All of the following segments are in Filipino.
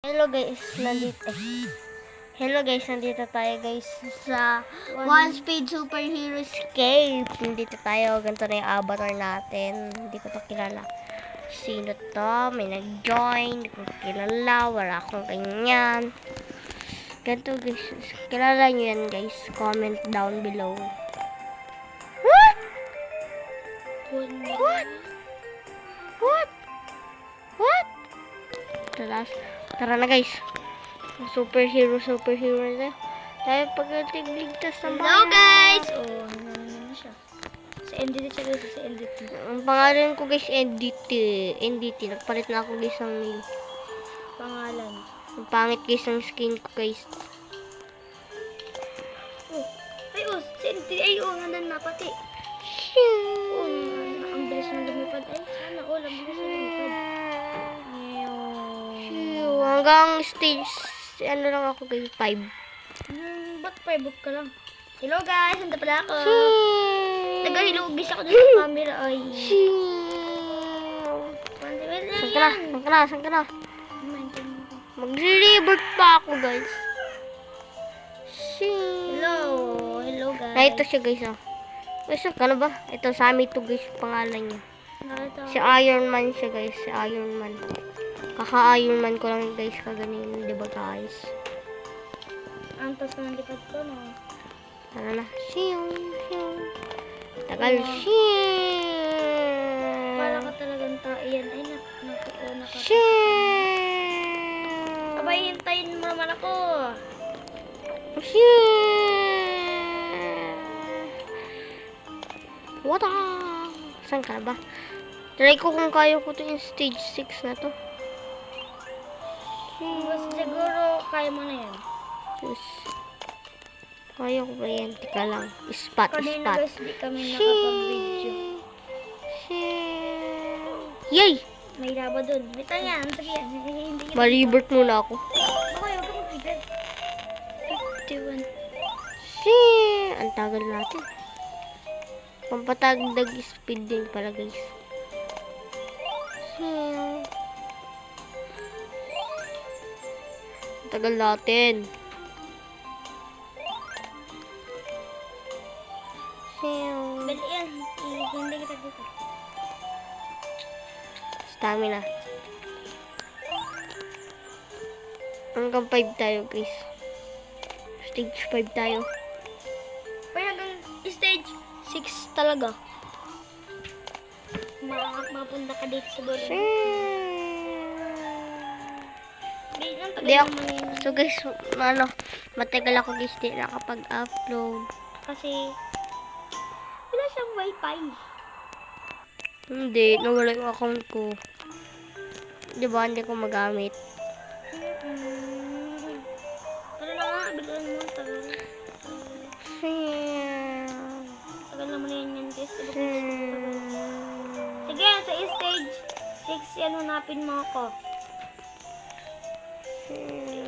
Hello guys, nandito tayo guys sa One Speed Superhero Escape. Nandito tayo, ganito na yung avatar natin. Hindi ko to kilala. Sino to? May nag-join, hindi ko kilala, wala akong ganyan. Ganito guys, kilala nyo yan guys. Comment down below. What? What? What? What? Tara na guys. Superhero na tayo pagligtas ng bayan. Hello guys! Oh, ano siya? Sa NDT siya guys, sa NDT. Ang pangalan ko guys, NDT. Nagpalit na ako guys ng name. Pangalan. Ang pangit guys ng skin ko guys. Oh, ay oh, sa NDT. Ay oh, nandun na pati. Oh, ang bilis na lumipad. Ay, sana all, ang bilis na lumipad. Hanggang stage, ano lang ako guys, 5. Ba't 5 ka lang? Hello guys, nandun pala ako. Nagahilugis ako dun sa camera. Ay. Saan ka na? Magre-revert pa ako guys. Hello guys. Na ito siya guys oh. Guys, ka na ba? Ito Sammy to guys, pangalan niya. Si Iron Man siya guys, si Iron Man. Kaka-Iron Man ko lang guys kaganin, di ba guys? Ang tas na lipad ko, no? Tara na. Tagal. Para ka talagang yan. Ay, nakuuna ka. Abay, hintayin mo naman ako. What? Saan ka na ba? Try ko kung kaya ko to yung stage 6 na to. Basta siguro kaya mo na yan. Diyos. Kaya ko ba yan? Tika lang. Spot. Kanina guys, di kami nakapag-video. Yay! May laba dun. Bita yan. Sige yan. Hindi yan. Malibert muna ako. Okay, huwag ka mag-video. 51. Ang tagal natin. Pampatagdag speed din pala guys. Tagal natin. Bali yan. Hindi kita dito. Stamina. Hanggang 5 tayo guys. Stage 5 tayo. Pero hanggang stage 6 talaga. Mapunta ka dito siguro. Hindi ako. So guys, matagal ako guys di nakapag-upload. Kasi wala siyang wifi. Hindi, nawala yung account ko. Di ba, hindi ko magamit. Tara na nga, bigyan mo. Tagal naman yan guys. Sige, sa stage 6 yan, hanapin mo ako.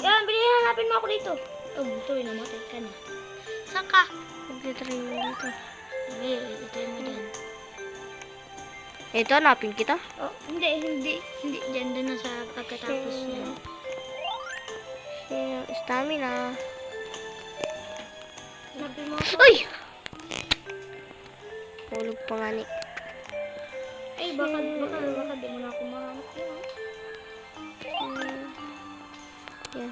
Yan, hanapin mo ako dito. Oh, sorry, namatay ka na. Saan ka? Magtitry mo dito. Sige, itry mo dyan. Ito, hanapin kita. Oh, hindi. Dyan na sa pagkatapos niya. Stamina. Hanapin mo ako. Uy! Hulog pa nga ni. Ay, baka di mo na ako mahanap yun. Yan.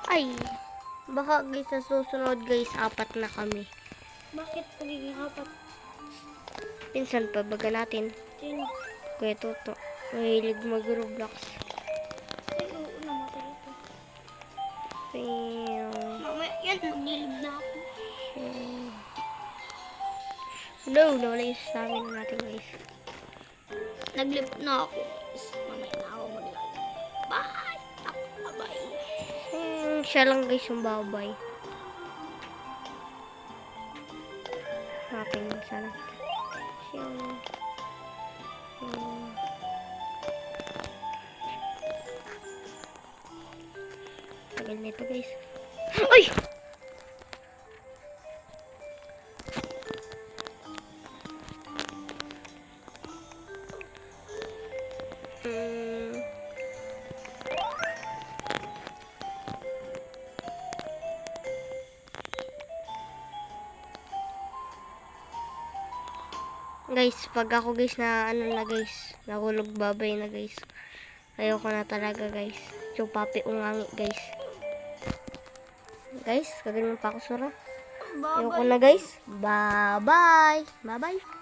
Ay! Baka guys, sa susunod guys, 4 na kami. Bakit pagiging 4? Pinsan pa baga natin. Sino? Kuya Toto. Mahilig mag-Roblox. Ay, oo, namatay ito. Mamaya yan, maglilib na ako. No, nawala yung stamina natin guys. Naglip na ako. Mamaya na ako maglalib. Bye! Bye! Siya lang guys yung babay. Hanapin sana. Tagal nito guys. Ay! Guys, pag ako guys na ano na guys, nahulog babay na guys. Ayoko na talaga guys. Yung papi ungangi guys. Guys, kaganyan pa ako sura. Ayoko na guys. Bye-bye. Bye-bye.